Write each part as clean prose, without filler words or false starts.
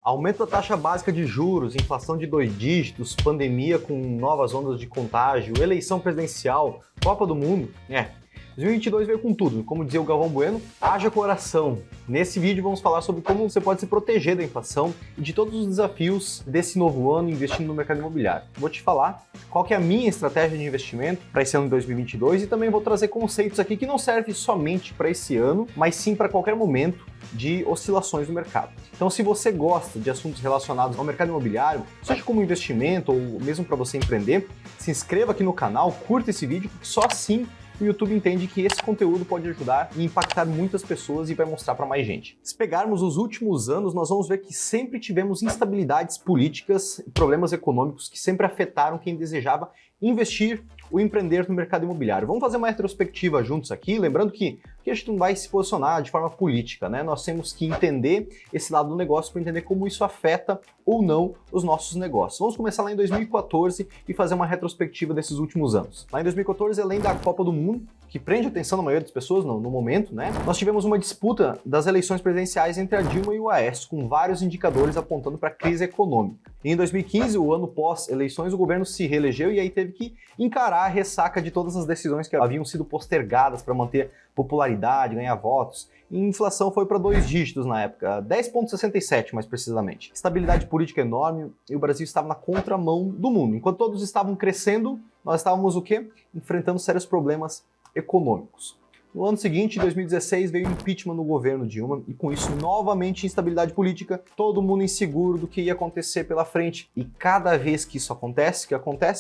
Aumento da taxa básica de juros, inflação de 2 dígitos, pandemia com novas ondas de contágio, eleição presidencial, Copa do Mundo. 2022 veio com tudo. Como dizia o Galvão Bueno, haja coração. Nesse vídeo vamos falar sobre como você pode se proteger da inflação e de todos os desafios desse novo ano investindo no mercado imobiliário. Vou te falar qual que é a minha estratégia de investimento para esse ano de 2022 e também vou trazer conceitos aqui que não servem somente para esse ano, mas sim para qualquer momento de oscilações no mercado. Então, se você gosta de assuntos relacionados ao mercado imobiliário, seja como investimento ou mesmo para você empreender, se inscreva aqui no canal, curta esse vídeo, porque só assim o YouTube entende que esse conteúdo pode ajudar e impactar muitas pessoas e vai mostrar para mais gente. Se pegarmos os últimos anos, nós vamos ver que sempre tivemos instabilidades políticas e problemas econômicos que sempre afetaram quem desejava investir ou empreender no mercado imobiliário. Vamos fazer uma retrospectiva juntos aqui, lembrando que a gente não vai se posicionar de forma política, né? Nós temos que entender esse lado do negócio para entender como isso afeta ou não os nossos negócios. Vamos começar lá em 2014 e fazer uma retrospectiva desses últimos anos. Lá em 2014, além da Copa do Mundo, que prende a atenção da maioria das pessoas no momento, né? Nós tivemos uma disputa das eleições presidenciais entre a Dilma e o Aécio, com vários indicadores apontando para a crise econômica. E em 2015, o ano pós-eleições, o governo se reelegeu e aí teve que encarar a ressaca de todas as decisões que haviam sido postergadas para manter popularidade, ganhar votos. E a inflação foi para 2 dígitos na época, 10,67 mais precisamente. Estabilidade política enorme e o Brasil estava na contramão do mundo. Enquanto todos estavam crescendo, nós estávamos o quê? Enfrentando sérios problemas econômicos. No ano seguinte, em 2016, veio o impeachment no governo Dilma e com isso novamente instabilidade política, todo mundo inseguro do que ia acontecer pela frente. E cada vez que isso acontece,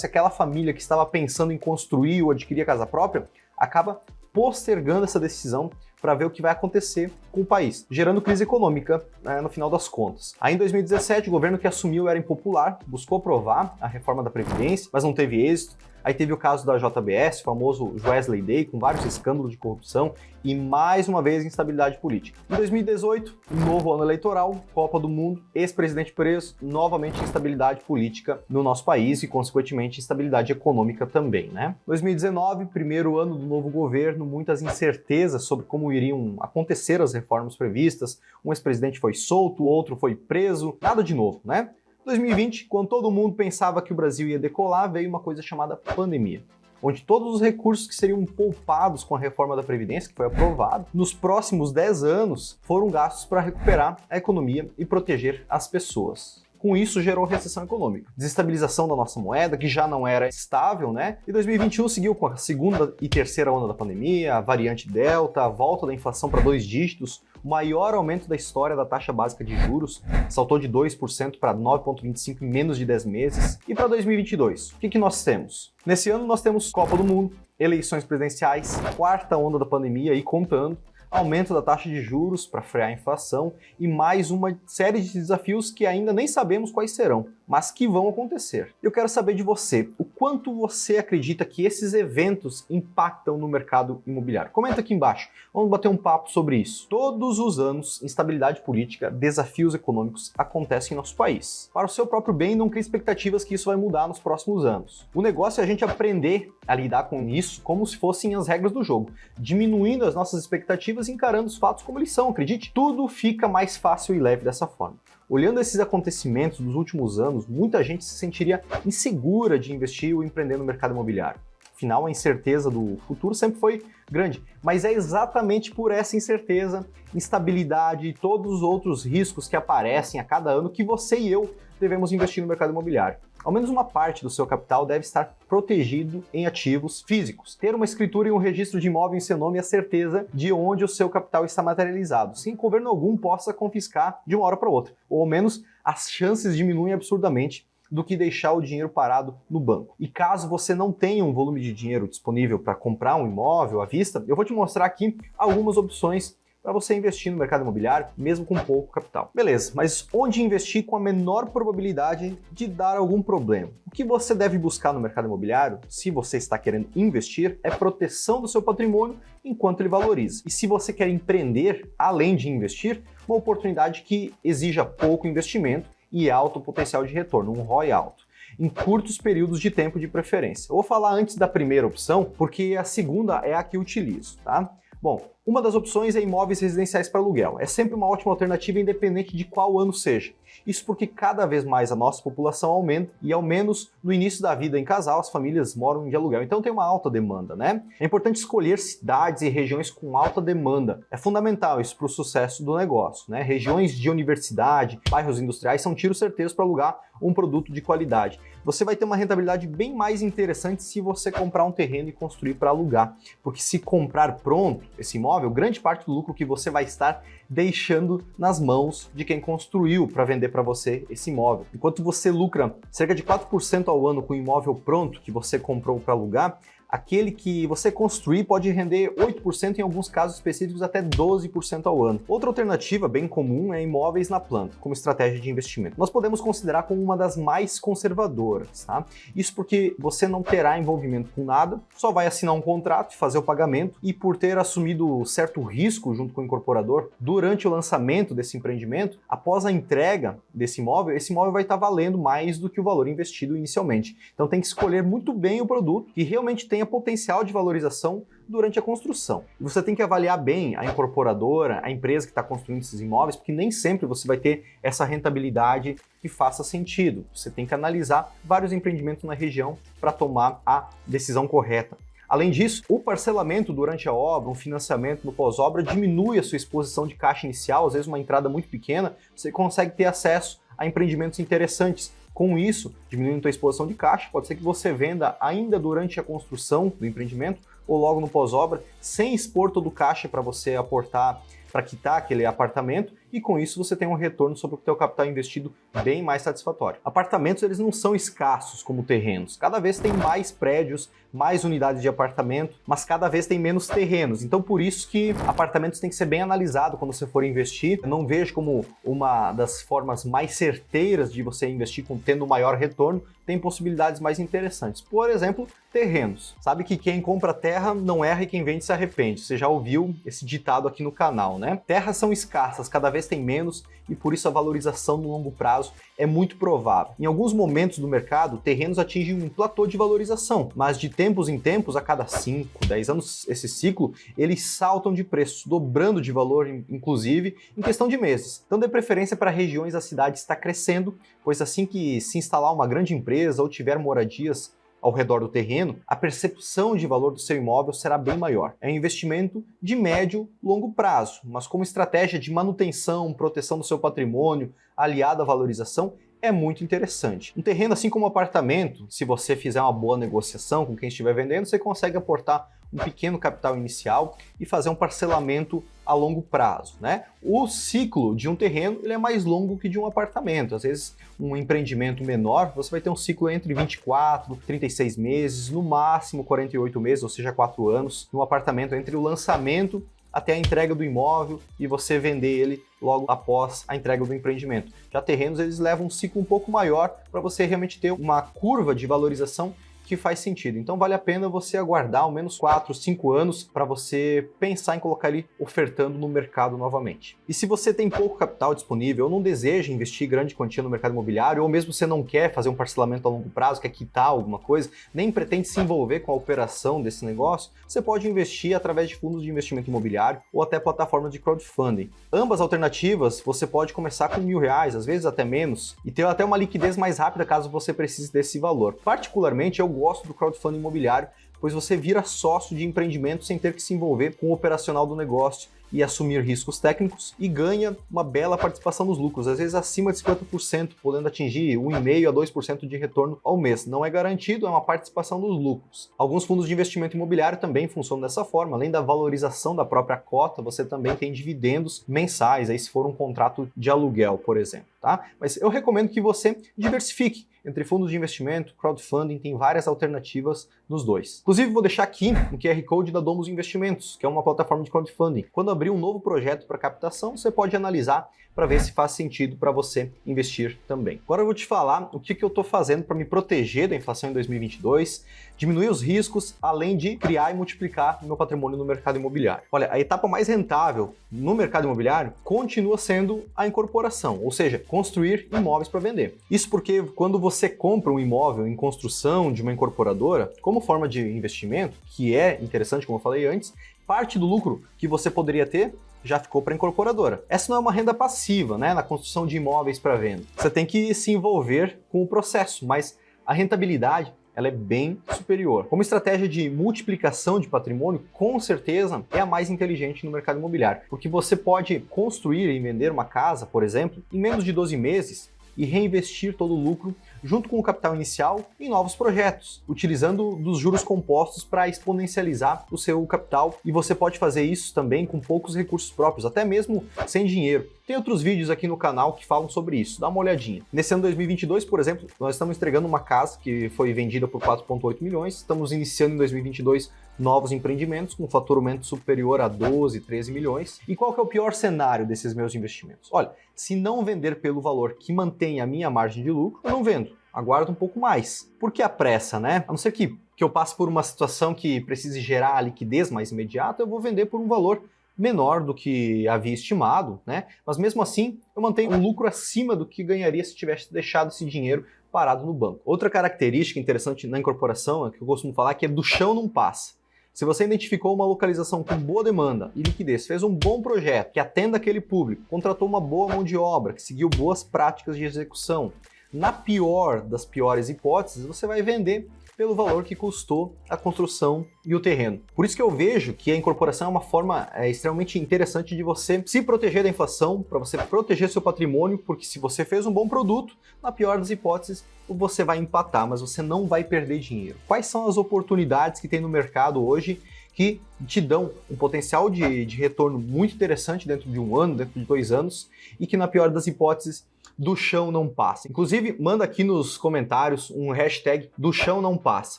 aquela família que estava pensando em construir ou adquirir a casa própria, acaba postergando essa decisão para ver o que vai acontecer com o país, gerando crise econômica, no final das contas. Aí em 2017, o governo que assumiu era impopular, buscou aprovar a reforma da Previdência, mas não teve êxito. Aí teve o caso da JBS, o famoso Joesley Day, com vários escândalos de corrupção e mais uma vez instabilidade política. Em 2018, novo ano eleitoral, Copa do Mundo, ex-presidente preso, novamente instabilidade política no nosso país e, consequentemente, instabilidade econômica também, né? 2019, primeiro ano do novo governo, muitas incertezas sobre como iriam acontecer as reformas previstas. Um ex-presidente foi solto, o outro foi preso, nada de novo, né? 2020, quando todo mundo pensava que o Brasil ia decolar, veio uma coisa chamada pandemia, onde todos os recursos que seriam poupados com a reforma da Previdência, que foi aprovada, nos próximos 10 anos foram gastos para recuperar a economia e proteger as pessoas. Com isso, gerou recessão econômica, desestabilização da nossa moeda, que já não era estável, né? E 2021 seguiu com a segunda e terceira onda da pandemia, a variante Delta, a volta da inflação para 2 dígitos, o maior aumento da história da taxa básica de juros, saltou de 2% para 9,25% em menos de 10 meses. E para 2022, o que nós temos? Nesse ano nós temos Copa do Mundo, eleições presidenciais, quarta onda da pandemia aí contando, aumento da taxa de juros para frear a inflação e mais uma série de desafios que ainda nem sabemos quais serão, mas que vão acontecer. Eu quero saber de você, o quanto você acredita que esses eventos impactam no mercado imobiliário? Comenta aqui embaixo, vamos bater um papo sobre isso. Todos os anos, instabilidade política, desafios econômicos acontecem em nosso país. Para o seu próprio bem, não crie expectativas que isso vai mudar nos próximos anos. O negócio é a gente aprender a lidar com isso como se fossem as regras do jogo, diminuindo as nossas expectativas e encarando os fatos como eles são, acredite. Tudo fica mais fácil e leve dessa forma. Olhando esses acontecimentos dos últimos anos, muita gente se sentiria insegura de investir ou empreender no mercado imobiliário. Afinal, a incerteza do futuro sempre foi grande, mas é exatamente por essa incerteza, instabilidade e todos os outros riscos que aparecem a cada ano que você e eu devemos investir no mercado imobiliário. Ao menos uma parte do seu capital deve estar protegido em ativos físicos. Ter uma escritura e um registro de imóvel em seu nome é a certeza de onde o seu capital está materializado, sem que governo algum possa confiscar de uma hora para outra. Ou ao menos as chances diminuem absurdamente do que deixar o dinheiro parado no banco. E caso você não tenha um volume de dinheiro disponível para comprar um imóvel à vista, eu vou te mostrar aqui algumas opções para você investir no mercado imobiliário, mesmo com pouco capital. Beleza, mas onde investir com a menor probabilidade de dar algum problema? O que você deve buscar no mercado imobiliário, se você está querendo investir, é proteção do seu patrimônio enquanto ele valoriza. E se você quer empreender, além de investir, uma oportunidade que exija pouco investimento e alto potencial de retorno, um ROI alto, em curtos períodos de tempo de preferência. Eu vou falar antes da primeira opção, porque a segunda é a que eu utilizo, tá? Bom, Uma das opções é imóveis residenciais para aluguel. É sempre uma ótima alternativa independente de qual ano seja. Isso porque cada vez mais a nossa população aumenta e ao menos no início da vida em casal as famílias moram de aluguel. Então tem uma alta demanda, né? É importante escolher cidades e regiões com alta demanda. É fundamental isso para o sucesso do negócio, né? Regiões de universidade, bairros industriais são tiros certeiros para alugar um produto de qualidade. Você vai ter uma rentabilidade bem mais interessante se você comprar um terreno e construir para alugar. Porque se comprar pronto esse imóvel, grande parte do lucro que você vai estar deixando nas mãos de quem construiu para vender para você esse imóvel. Enquanto você lucra cerca de 4% ao ano com o imóvel pronto que você comprou para alugar, aquele que você construir pode render 8%, em alguns casos específicos até 12% ao ano. Outra alternativa bem comum é imóveis na planta, como estratégia de investimento. Nós podemos considerar como uma das mais conservadoras, tá? Isso porque você não terá envolvimento com nada, só vai assinar um contrato e fazer o pagamento, e por ter assumido certo risco junto com o incorporador, durante o lançamento desse empreendimento, após a entrega desse imóvel, esse imóvel vai estar valendo mais do que o valor investido inicialmente. Então tem que escolher muito bem o produto que realmente tenha potencial de valorização durante a construção. E você tem que avaliar bem a incorporadora, a empresa que está construindo esses imóveis, porque nem sempre você vai ter essa rentabilidade que faça sentido. Você tem que analisar vários empreendimentos na região para tomar a decisão correta. Além disso, o parcelamento durante a obra, um financiamento no pós-obra, diminui a sua exposição de caixa inicial, às vezes uma entrada muito pequena, você consegue ter acesso a empreendimentos interessantes. Com isso, diminuindo a exposição de caixa, pode ser que você venda ainda durante a construção do empreendimento ou logo no pós-obra, sem expor todo o caixa para você aportar para quitar aquele apartamento, e com isso você tem um retorno sobre o seu capital investido bem mais satisfatório. Apartamentos, eles não são escassos como terrenos. Cada vez tem mais prédios, mais unidades de apartamento, mas cada vez tem menos terrenos. Então por isso que apartamentos tem que ser bem analisado quando você for investir. Eu não vejo como uma das formas mais certeiras de você investir tendo maior retorno. Tem possibilidades mais interessantes. Por exemplo, terrenos. Sabe que quem compra terra não erra e quem vende se arrepende. Você já ouviu esse ditado aqui no canal, né? Terras são escassas, cada vez tem menos, e por isso a valorização no longo prazo é muito provável. Em alguns momentos do mercado, terrenos atingem um platô de valorização, mas de tempos em tempos, a cada 5, 10 anos, esse ciclo, eles saltam de preço, dobrando de valor, inclusive, em questão de meses. Então dê preferência para regiões a cidade está crescendo, pois assim que se instalar uma grande empresa ou tiver moradias ao redor do terreno, a percepção de valor do seu imóvel será bem maior. É um investimento de médio e longo prazo, mas como estratégia de manutenção, proteção do seu patrimônio, aliada à valorização, é muito interessante. Um terreno, assim como um apartamento, se você fizer uma boa negociação com quem estiver vendendo, você consegue aportar um pequeno capital inicial e fazer um parcelamento a longo prazo, né? O ciclo de um terreno ele é mais longo que de um apartamento. Às vezes, um empreendimento menor, você vai ter um ciclo entre 24, 36 meses, no máximo 48 meses, ou seja, 4 anos. No apartamento, entre o lançamento até a entrega do imóvel e você vender ele logo após a entrega do empreendimento. Já terrenos, eles levam um ciclo um pouco maior para você realmente ter uma curva de valorização que faz sentido. Então vale a pena você aguardar ao menos 4, 5 anos para você pensar em colocar ele ofertando no mercado novamente. E se você tem pouco capital disponível ou não deseja investir grande quantia no mercado imobiliário, ou mesmo você não quer fazer um parcelamento a longo prazo, quer quitar alguma coisa, nem pretende se envolver com a operação desse negócio, você pode investir através de fundos de investimento imobiliário ou até plataformas de crowdfunding. Ambas alternativas você pode começar com R$1.000, às vezes até menos, e ter até uma liquidez mais rápida caso você precise desse valor. Particularmente, eu gosto do crowdfunding imobiliário, pois você vira sócio de empreendimento sem ter que se envolver com o operacional do negócio e assumir riscos técnicos, e ganha uma bela participação nos lucros, às vezes acima de 50%, podendo atingir 1,5% a 2% de retorno ao mês. Não é garantido, é uma participação dos lucros. Alguns fundos de investimento imobiliário também funcionam dessa forma. Além da valorização da própria cota, você também tem dividendos mensais, aí se for um contrato de aluguel, por exemplo, tá? Mas eu recomendo que você diversifique entre fundos de investimento, crowdfunding, tem várias alternativas nos dois. Inclusive, vou deixar aqui um QR Code da Domus Investimentos, que é uma plataforma de crowdfunding. Quando abrir um novo projeto para captação, você pode analisar para ver se faz sentido para você investir também. Agora eu vou te falar o que eu estou fazendo para me proteger da inflação em 2022, diminuir os riscos, além de criar e multiplicar meu patrimônio no mercado imobiliário. Olha, a etapa mais rentável no mercado imobiliário continua sendo a incorporação, ou seja, construir imóveis para vender. Isso porque quando você compra um imóvel em construção de uma incorporadora, como forma de investimento, que é interessante, como eu falei antes, parte do lucro que você poderia ter já ficou para a incorporadora. Essa não é uma renda passiva, né, na construção de imóveis para venda. Você tem que se envolver com o processo, mas a rentabilidade ela é bem superior. Como estratégia de multiplicação de patrimônio, com certeza é a mais inteligente no mercado imobiliário, porque você pode construir e vender uma casa, por exemplo, em menos de 12 meses e reinvestir todo o lucro junto com o capital inicial em novos projetos, utilizando dos juros compostos para exponencializar o seu capital, e você pode fazer isso também com poucos recursos próprios, até mesmo sem dinheiro. Tem outros vídeos aqui no canal que falam sobre isso, dá uma olhadinha. Nesse ano 2022, por exemplo, nós estamos entregando uma casa que foi vendida por 4,8 milhões, estamos iniciando em 2022 novos empreendimentos com faturamento superior a 12, 13 milhões. E qual que é o pior cenário desses meus investimentos? Olha, se não vender pelo valor que mantém a minha margem de lucro, eu não vendo. Aguardo um pouco mais. Por que a pressa, né? A não ser que eu passe por uma situação que precise gerar a liquidez mais imediata, eu vou vender por um valor menor do que havia estimado, né? Mas mesmo assim, eu mantenho um lucro acima do que ganharia se tivesse deixado esse dinheiro parado no banco. Outra característica interessante na incorporação, que eu costumo falar, que é do chão não passa. Se você identificou uma localização com boa demanda e liquidez, fez um bom projeto que atenda aquele público, contratou uma boa mão de obra, que seguiu boas práticas de execução, na pior das piores hipóteses, você vai vender pelo valor que custou a construção e o terreno. Por isso que eu vejo que a incorporação é uma forma extremamente interessante de você se proteger da inflação, para você proteger seu patrimônio, porque se você fez um bom produto, na pior das hipóteses, você vai empatar, mas você não vai perder dinheiro. Quais são as oportunidades que tem no mercado hoje que te dão um potencial de retorno muito interessante dentro de um ano, dentro de 2 anos, e que na pior das hipóteses, do chão não passa? Inclusive, manda aqui nos comentários um hashtag do chão não passa,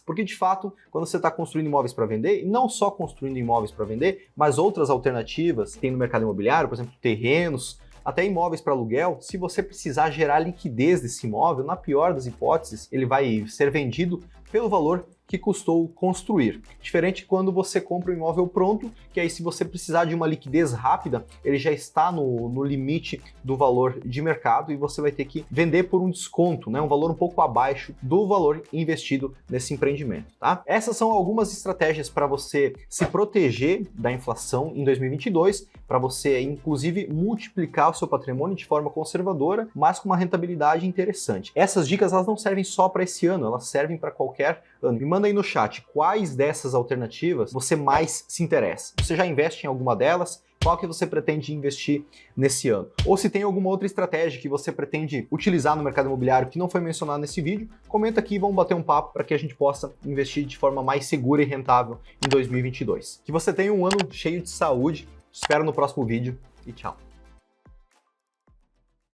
porque de fato, quando você está construindo imóveis para vender, e não só construindo imóveis para vender, mas outras alternativas que tem no mercado imobiliário, por exemplo, terrenos, até imóveis para aluguel, se você precisar gerar liquidez desse imóvel, na pior das hipóteses, ele vai ser vendido pelo valor que custou construir. Diferente quando você compra um imóvel pronto, que aí se você precisar de uma liquidez rápida, ele já está no limite do valor de mercado e você vai ter que vender por um desconto, né? Um valor um pouco abaixo do valor investido nesse empreendimento, tá? Essas são algumas estratégias para você se proteger da inflação em 2022, para você inclusive multiplicar o seu patrimônio de forma conservadora, mas com uma rentabilidade interessante. Essas dicas elas não servem só para esse ano, elas servem para qualquer ano. Me manda aí no chat quais dessas alternativas você mais se interessa. Você já investe em alguma delas? Qual que você pretende investir nesse ano? Ou se tem alguma outra estratégia que você pretende utilizar no mercado imobiliário que não foi mencionado nesse vídeo, comenta aqui e vamos bater um papo para que a gente possa investir de forma mais segura e rentável em 2022. Que você tenha um ano cheio de saúde. Te espero no próximo vídeo e tchau.